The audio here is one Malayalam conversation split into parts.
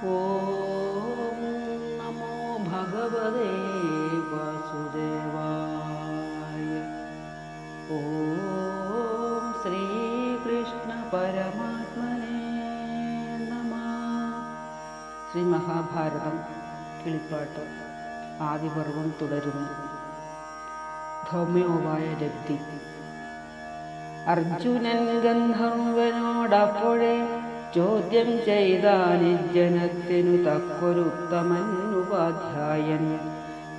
ഓം നമോ ഭഗവതേ വാസുദേവായ. ഓം ശ്രീകൃഷ്ണ പരമാത്മനേ നമഃ. ശ്രീ മഹാഭാരതം കിളിപ്പാട്ട് ആദിപർവം തുടരുന്നു. ധൗമ്യോവായ ലബ്ധി. അർജുനൻ ഗന്ധർവനോടപ്പോഴേ ചോദ്യം ചെയ്താനിജ്ജനത്തിനു തക്കൊരുത്തമൻ ഉപാധ്യായൻ.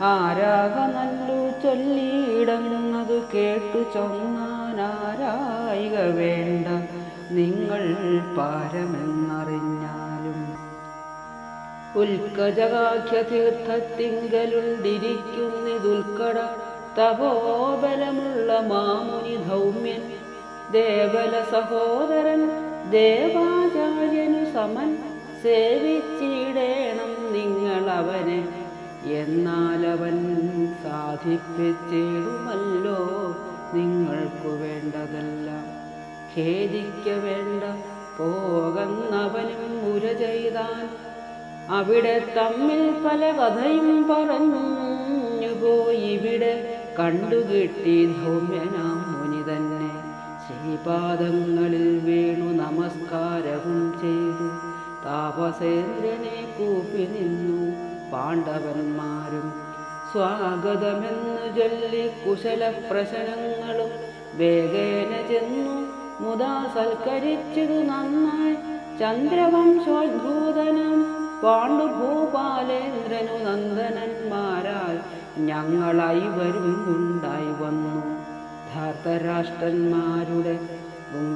ആരാക നല്ലു ചൊല്ലിയിടുന്നതു കേട്ടു ചൊന്നാനാരായിക വേണ്ട, നിങ്ങൾ പാരമെന്നറിഞ്ഞാലും. ഉൽക്കജകാഖ്യതീർത്ഥത്തിങ്കലുണ്ടിരിക്കുന്നിതുൽക്കട തപോബലമുള്ള മാമുനി ധൗമ്യൻ. ദേവല സഹോദരൻ ദേവാചാര്യനു സമൻ സേവിച്ചിടേണം നിങ്ങളവനെ. എന്നാലവൻ സാധിപ്പിച്ചിടുമല്ലോ നിങ്ങൾക്കു വേണ്ടതെല്ലാം. ഖേദിക്ക വേണ്ട, പോകുന്നവനും മുര ചെയ്താൻ. അവിടെ തമ്മിൽ പല കഥയും പറഞ്ഞുപോയി. ഇവിടെ കണ്ടുകിട്ടി ധൗമ്യനാം മുനി തന്നെ. ശ്രീപാദങ്ങളിൽ വീണു നമസ്കാരവും ചെയ്തു താപസേന്ദ്രനെ കൂപ്പി നിന്നു പാണ്ഡവന്മാരും. സ്വാഗതമെന്നു ചൊല്ലി കുശലപ്രശനങ്ങളും വേഗേന ചെന്നു മുദാ സൽക്കരിച്ചതു നന്നായി. ചന്ദ്രവംശോദ്ഭൂതനം പാണ്ഡുഭൂപാലേന്ദ്രനു നന്ദനന്മാരാൽ ഞങ്ങളൈവരും ഉണ്ടായി വന്നു. ധാർത്തരാഷ്ട്രന്മാരുടെ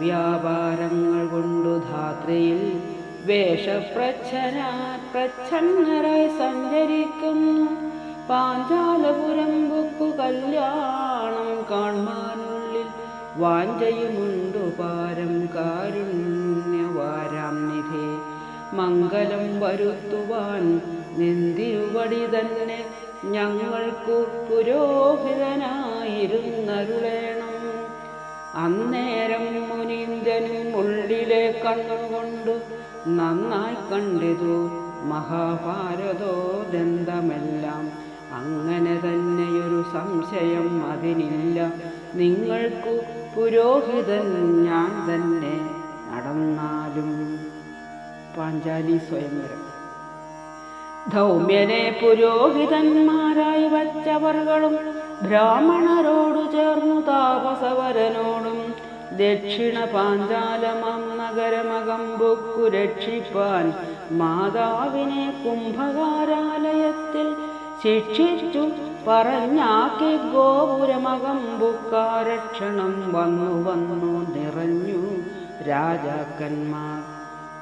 വ്യാപാരങ്ങൾ കൊണ്ടു ധാത്രിയിൽ വേഷപ്രച്ഛന്നരായി സഞ്ചരിക്കുന്നു. പാഞ്ചാലപുരം ബുക്കു കല്യാണം കാൺമാനുള്ളിൽ വാഞ്ചയുമുണ്ടു പാരം കാരുണ്യവാരാം നിധേ. മംഗലം വരുത്തുവാൻ നിന്തിരുവടി തന്നെ ഞങ്ങൾക്കു പുരോഹിതനായിരുന്നരുളേണം. അന്നേരം മുനീന്ദ്രനും ഉള്ളിലെ കണ്ണുകൊണ്ടു നന്നായി കണ്ടിതു മഹാഭാരതോദന്തമെല്ലാം. അങ്ങനെ തന്നെയൊരു സംശയം അതിനില്ല, നിങ്ങൾക്കു പുരോഹിതൻ ഞാൻ തന്നെ നടന്നാലും. പാഞ്ചാലി സ്വയംവരം. ധൗമ്യനെ പുരോഹിതന്മാരായി വച്ചവർകളും ബ്രാഹ്മണരോടു ചേർന്നു താപസവരനോടും ദക്ഷിണ പാഞ്ചാലമാം നഗരമകമ്പുക്കു രക്ഷിപ്പാൻ മാതാവിനെ കുംഭകാരാലയത്തിൽ ശിക്ഷിച്ചു പറഞ്ഞാക്കി. ഗോപുരമകമ്പുക്കാരക്ഷണം വന്നു വന്നു നിറഞ്ഞു രാജാക്കന്മാർ.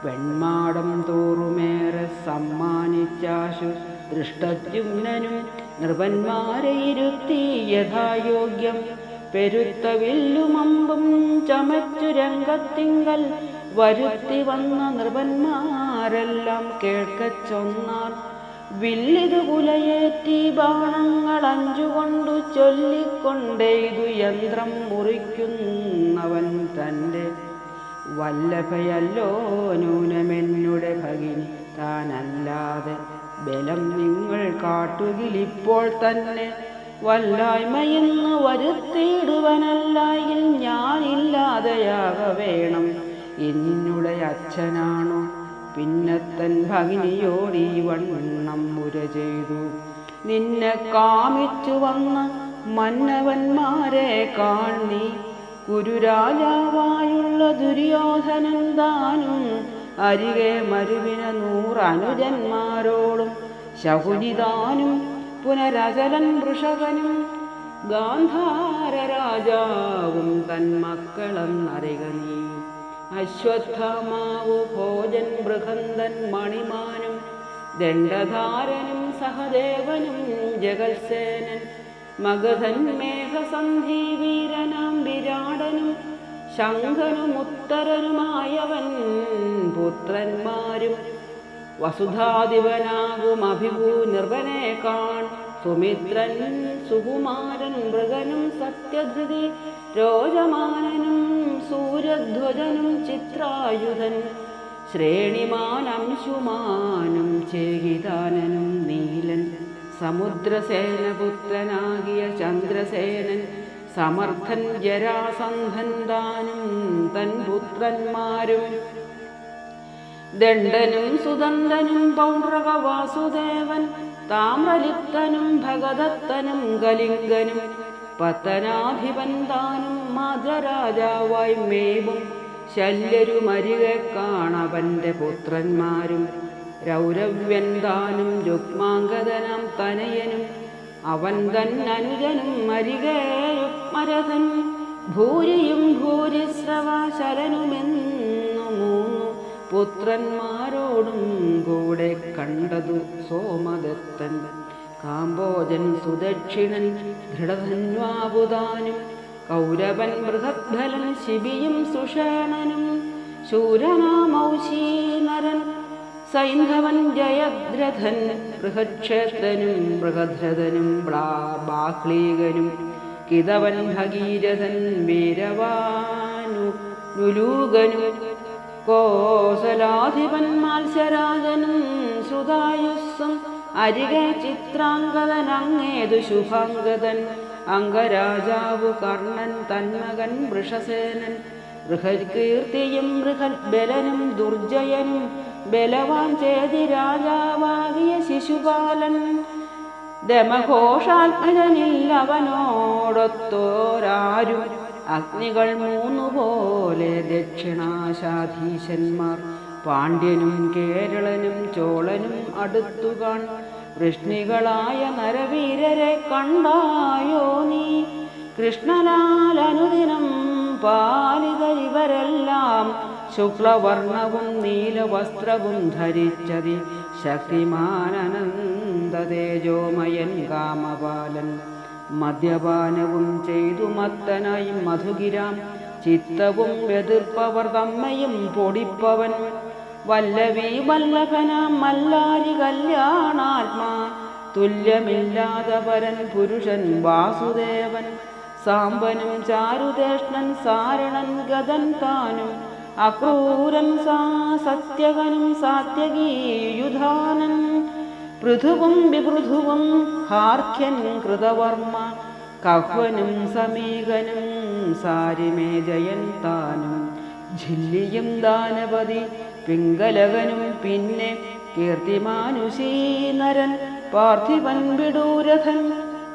വെൺമാടം തോറുമേറെ സമ്മാനിച്ചാശു ദൃഷ്ടദ്യുമ്നനും നൃപന്മാരെ ഇരുത്തി യഥായോഗ്യം. പെരുത്ത വില്ലുമമ്പും ചമച്ചു രംഗത്തിങ്കൽ വരുത്തി വന്ന നൃപന്മാരെല്ലാം കേൾക്കച്ചൊന്നാർ. വില്ലിതു കുലയേറ്റി ബാണങ്ങൾ അഞ്ചുകൊണ്ടു ചൊല്ലിക്കൊണ്ടേതു യന്ത്രം മുറിക്കുന്നവൻ തൻ്റെ. വല്ലഭയല്ലോ നൂനമെന്നുടെ ഭഗിനി, താനല്ലാതെ ബലം നിങ്ങൾ കാട്ടുകിലിപ്പോൾ തന്നെ. വല്ലായ്മയെന്ന് വരുത്തിയിടുവനല്ലായിൽ ഞാനില്ലാതെയാക വേണം. എന്നുടെ അച്ഛനാണോ പിന്നത്തൻ ഭഗിനിയോടീ വണ്ണം മുര ചെയ്തു. നിന്നെ കാമിച്ചു വന്ന മന്നവന്മാരെ കാണി. കുരുരാജാവായുള്ള ദുര്യോധനൻ താനും അരികെ മരുവിന 100 അനുജന്മാരോടും. ശകുനിതാനും പുനരചലൻ വൃഷകനും ഗാന്ധാര രാജാവും തന്മക്കളെന്നറിക നീ. അശ്വത്ഥാമാവു ഭോജൻ ബൃഹന്തൻ മണിമാനും ദണ്ഡധാരനും സഹദേവനും ജഗത്സേനൻ. മഗധൻ മേഘസന്ധി വീരനാം വിരാടനും ശംഖനും ഉത്തരനുമായവൻ പുത്രന്മാരും. വസുധാധിപനാകും അഭിഭൂ നിർവനെ കാൺ. സുമിത്രൻ സുകുമാരൻ മൃഗനും സത്യധൃതി രോജമാനനും സൂര്യധ്വജനും ചിത്രായുധൻ ശ്രേണിമാൻ അംശുമാനും ചേകിതാനനും നീലൻ സമുദ്രസേനപുത്രനാകിയ ചന്ദ്രസേനൻ സമർത്ഥൻ ജരാസന്ധൻ താനും തൻ പുത്രന്മാരും ദണ്ഡനും സുദന്തനും പൗണ്ഡ്രക വാസുദേവൻ താമ്രലിപ്തനും ഭഗദത്തനും കലിംഗനും പത്തനാധിപൻ താനും മാതരാജാവായി മേവും ശല്യരുമരികെ കാണവന്റെ പുത്രന്മാരും രൗരവ്യൻ താനും രുക്മാംഗദനാം തനയനും അവൻ തന്നനുജനും അരികെ രുക്മരഥൻ ഭൂരിയും ഭൂരിശ്രവാശരനുമെന്നു മൂന്നു പുത്രന്മാരോടും കൂടെ കണ്ടതു സോമദത്തൻ കാംബോജൻ സുദക്ഷിണൻ ദൃഢധന്വാബുധാനും കൗരവൻ ബൃഹദ്ബലൻ ശിബിയും സുഷേണനും ശൂരനാമൗശീനരൻ സൈന്ധവൻ ജയദ്രഥൻ ബൃഹക്ഷേത്രനും ബൃഹദ്രഥനും ബാഹ്ലീകനും കിതവൻ ഭഗീരഥൻ വീരവാനുലൂകനും കോസലാധിപൻ മാത്സ്യരാജനും ശ്രുതായുസ്സും അരികെ ചിത്രാംഗതൻ അങ്ങേതു ശുഭാംഗതൻ അംഗരാജാവു കർണൻ തന്മകൻ വൃഷസേനൻ ബൃഹത്കീർത്തിയും ബൃഹദ്ബലനും ദുർജയനും ബലവാൻ ചേതി രാജാവാകിയ ശിശുപാലൻ ദമഘോഷാത്മജനില്ലവനോടൊത്തോരാരും അഗ്നികൾ മൂന്നുപോലെ ദക്ഷിണാശാധീശന്മാർ പാണ്ഡ്യനും കേരളനും ചോളനും അടുത്തുകാൺ വൃഷ്ണികളായ നരവീരരെ കണ്ടായോ നീ കൃഷ്ണലാൽ അനുദിനം പാലിതരിവരെല്ലാം ശുക്ലവർണവും നീലവസ്ത്രവും ധരിച്ചതി ശക്തിമാനന്ദതേജോമയൻ കാമപാലൻ മദ്യപാനവും ചെയ്തു മത്തനായി മധുഗിരാം ചിത്തവും എതിർപ്പവർ തമ്മയും പൊടിപ്പവൻ വല്ലവി വല്ലഭനാം മല്ലാരി കല്യാണാത്മാ തുല്യമില്ലാതെ പരൻ പുരുഷൻ വാസുദേവൻ സാമ്പനും ചാരുതേഷ്ണൻ സാരണൻ ഗതൻ താനും അക്രൂരൻ സത്യകനും സാത്യകീയുധാനൻ പൃഥുവും വിപൃഥുവും ഹാർഖ്യൻ കൃതവർമ്മ കഹ്വനും സമീകനും സാരിമേജയൻ താനും ജില്ലിയും ദാനപതി പിംഗലകനും പിന്നെ കീർത്തിമാനുഷീനരൻ പാർത്ഥിവൻ വിഡൂരഥൻ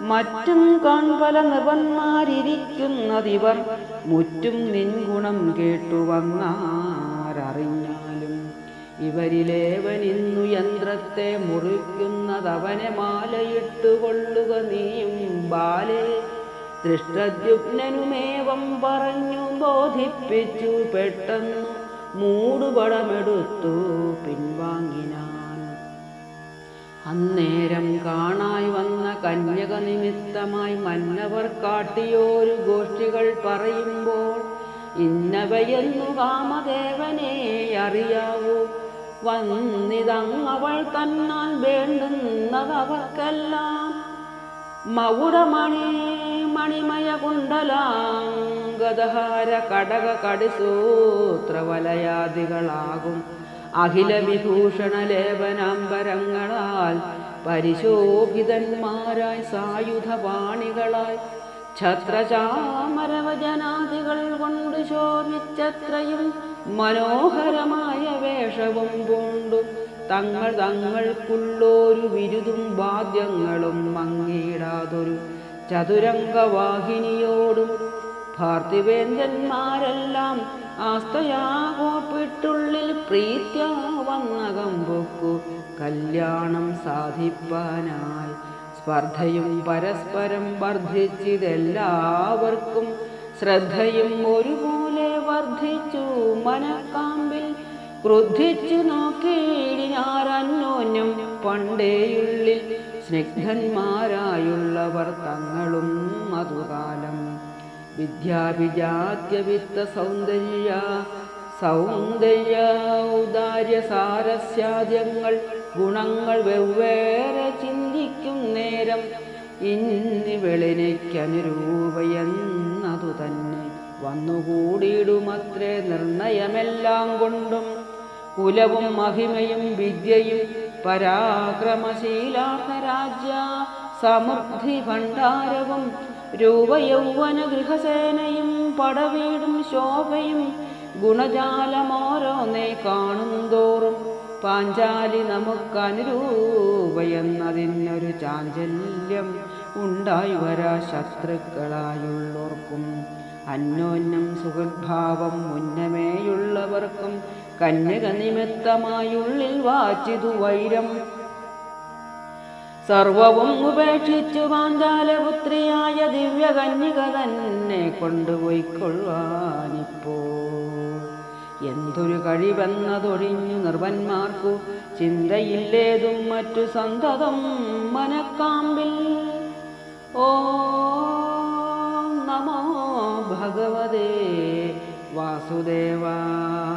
മറ്റും കാൺപല നൃപന്മാരിയ്ക്കുന്നതിവർ മുറ്റും നിൻഗുണം കേട്ടു വന്നാരറിഞ്ഞാലും ഇവരിലേവനിന്നു യന്ത്രത്തെ മുറിക്കുന്നതവനെ മാലയിട്ടുകൊള്ളുക നീയും ബാലേ ദൃഷ്ടദ്യുപ്നനുമേവം പറഞ്ഞു ബോധിപ്പിച്ചു പെട്ടെന്നു മൂടുപടമെടുത്തു പിൻവാങ്ങിനാൻ അന്നേരം കാണായി വന്ന കന്യക നിമിത്തമായി മന്നവർ കാട്ടിയോരു ഗോഷ്ഠികൾ പറയുമ്പോൾ ഇന്നവയെന്നു കാമദേവനെ അറിയാവൂ വന്നിതങ്ങവൾ തന്നാൽ വേണ്ടുന്നതവർക്കെല്ലാം മകുടമണി മണിമയ കുണ്ടലാംഗദഹാര കടക കടിസൂത്രവലയാദികളാകും അഖില വിഭൂഷണ ലേപനാംബരങ്ങളാൽ പരിശോഭിതന്മാരായി സായുധപാണികളായി ഛത്രചാമരവജനാദികൾ കൊണ്ട് ശോഭിച്ചത്രയും മനോഹരമായ വേഷവും പൂണ്ടു തങ്ങൾക്കുള്ളൊരു വിരുതും വാദ്യങ്ങളും മങ്ങിയിടാതൊരു ചതുരംഗവാഹിനിയോടും പാർത്ഥിവേന്ദ്രന്മാരെല്ലാം ആസ്തയാകോപ്പിട്ടുള്ളിൽ പ്രീത്യാ വന്നകം പൊക്കു കല്യാണം സാധിപ്പാനായി സ്പർദ്ധയും പരസ്പരം വർദ്ധിച്ചിതെല്ലാവർക്കും ശ്രദ്ധയും ഒരുപോലെ വർദ്ധിച്ചു മനക്കാമ്പിൽ ക്രുദ്ധിച്ചു നോക്കിയിടിനാരന്യോന്യം പണ്ടേയുള്ളിൽ സ്നിഗ്ധന്മാരായുള്ളവർ തങ്ങളും മധുകാലം വിദ്യാഭിജാത്യവിത്ത സൗന്ദര്യ ഔദാര്യ സാരസ്യാദ്യങ്ങൾ ഗുണങ്ങൾ വെവ്വേറെ ചിന്തിക്കും നേരം ഇന്നിവെളിനയ്ക്കനുരൂപയെന്നതു തന്നെ വന്നുകൂടിയിടുമത്രേ നിർണയമെല്ലാം കൊണ്ടും കുലവും മഹിമയും വിദ്യയും പരാക്രമശീലാർഹരാജ്യ സമൃദ്ധി ഭണ്ഡാരവും രൂപയൗവന ഗൃഹസേനയും പടവീടും ശോഭയും ഗുണജാലമോരോന്നേ കാണും തോറും പാഞ്ചാലി നമുക്കനുരൂപയെന്നതിനൊരു ചാഞ്ചല്യം ഉണ്ടായി വരാ ശത്രുക്കളായുള്ളവർക്കും അന്യോന്യം സുഹൃദ്ഭാവം മുന്നമേയുള്ളവർക്കും കന്യക നിമിത്തമായുള്ളിൽ വാച്ചിതു വൈരം സർവവും ഉപേക്ഷിച്ചു പാഞ്ചാലപുത്രിയായ ദിവ്യകന്യക തന്നെ കൊണ്ടുപോയിക്കൊള്ളുവാനിപ്പോ എന്തൊരു കഴിവെന്നതൊഴിഞ്ഞു നിർവന്മാർക്കു ചിന്തയില്ലേതും മറ്റു സന്തതം മനക്കാമ്പിൽ. ഓം നമോ ഭഗവതേ വാസുദേവായ.